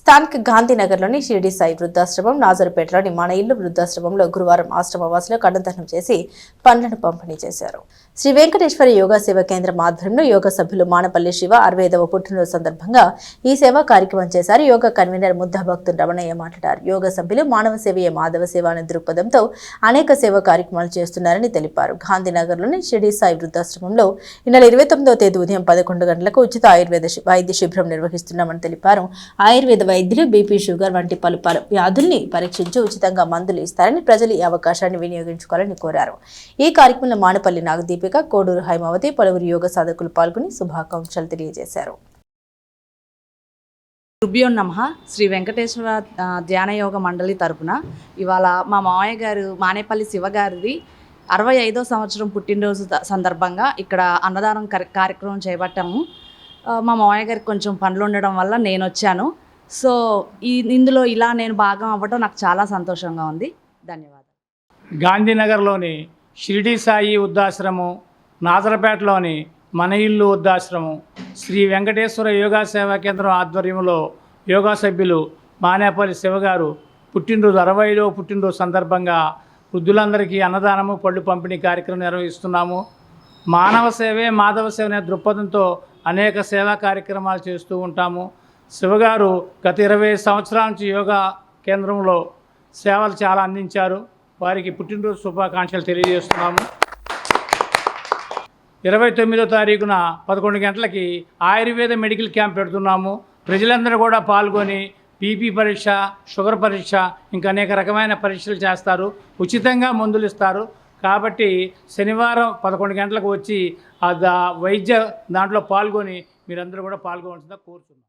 స్థానిక గాంధీనగర్లోని షిరిడి సాయి వృద్ధాశ్రమం, నాజరుపేటలోని మన ఇల్లు వృద్ధాశ్రమంలో గురువారం ఆశ్రమవాసులు కన్నదానం చేసి పండ్లను పంపిణీ చేశారు. శ్రీ వెంకటేశ్వర యోగా సేవా కేంద్రం ఆధ్వర్యంలో యోగా సభ్యులు మానపల్లి శివ 65వ పుట్టినరోజు సందర్భంగా ఈ సేవా కార్యక్రమం చేశారు. యోగా కన్వీనర్ ముద్దా భక్తుడు రమణయ్య మాట్లాడారు. యోగా సభ్యులు మానవ సేవయే మాధవ సేవ అనే దృక్పథంతో అనేక సేవా కార్యక్రమాలు చేస్తున్నారని తెలిపారు. గాంధీనగర్లోని షిరిడి సాయి వృద్ధాశ్రమంలో ఈ నెల 29వ తేదీ ఉదయం 11 గంటలకు ఉచిత ఆయుర్వేద వైద్య శిబిరం నిర్వహిస్తున్నామని తెలిపారు. ఆయుర్వేద వైద్యులు బీపీ, షుగర్ వంటి పలు వ్యాధుల్ని పరీక్షించి ఉచితంగా మందులు ఇస్తారని ప్రజలు ఈ అవకాశాన్ని వినియోగించుకోవాలని కోరారు. ఈ కార్యక్రమంలో మానపల్లి నాగదీపిక, కోడూరు హైమావతి, పలువురు యోగ సాధకులు పాల్గొని శుభాకాంక్షలు తెలియజేశారు. రుభ్యో నమః. శ్రీ వెంకటేశ్వర ధ్యాన యోగ మండలి తరపున ఇవాళ మా మామయ్య గారు మానేపల్లి శివ గారిది 65వ సంవత్సరం పుట్టినరోజు సందర్భంగా ఇక్కడ అన్నదానం కార్యక్రమం చేపట్టాము. మా మామయ్య గారికి కొంచెం పనులు ఉండడం వల్ల నేను వచ్చాను. సో ఇందులో ఇలా నేను భాగం అవ్వటం నాకు చాలా సంతోషంగా ఉంది. ధన్యవాదాలు. గాంధీనగర్లోని షిరిడి సాయి వృద్ధాశ్రమం, నాజరపేటలోని మన ఇల్లు వృద్ధాశ్రమం, శ్రీ వెంకటేశ్వర యోగా సేవా కేంద్రం ఆధ్వర్యంలో యోగా సభ్యులు మానేపల్లి శివగారు పుట్టినరోజు 60వ పుట్టినరోజు సందర్భంగా వృద్ధులందరికీ అన్నదానము, పళ్ళు పంపిణీ కార్యక్రమం నిర్వహిస్తున్నాము. మానవ సేవే మాధవ సేవ అనే దృక్పథంతో అనేక సేవా కార్యక్రమాలు చేస్తూ ఉంటాము. శివగారు గత 20 సంవత్సరాల నుంచి యోగా కేంద్రంలో సేవలు చాలా అందించారు. వారికి పుట్టినరోజు శుభాకాంక్షలు తెలియజేస్తున్నాము. 29వ తారీఖున 11 గంటలకి ఆయుర్వేద మెడికల్ క్యాంప్ పెడుతున్నాము. ప్రజలందరూ కూడా పాల్గొని బీపీ పరీక్ష, షుగర్ పరీక్ష, ఇంకా అనేక రకమైన పరీక్షలు చేస్తారు. ఉచితంగా మందులు ఇస్తారు. కాబట్టి శనివారం 11 గంటలకు వచ్చి వైద్య దాంట్లో పాల్గొని మీరందరూ కూడా పాల్గొనాల్సిందిగా కోరుతున్నాం.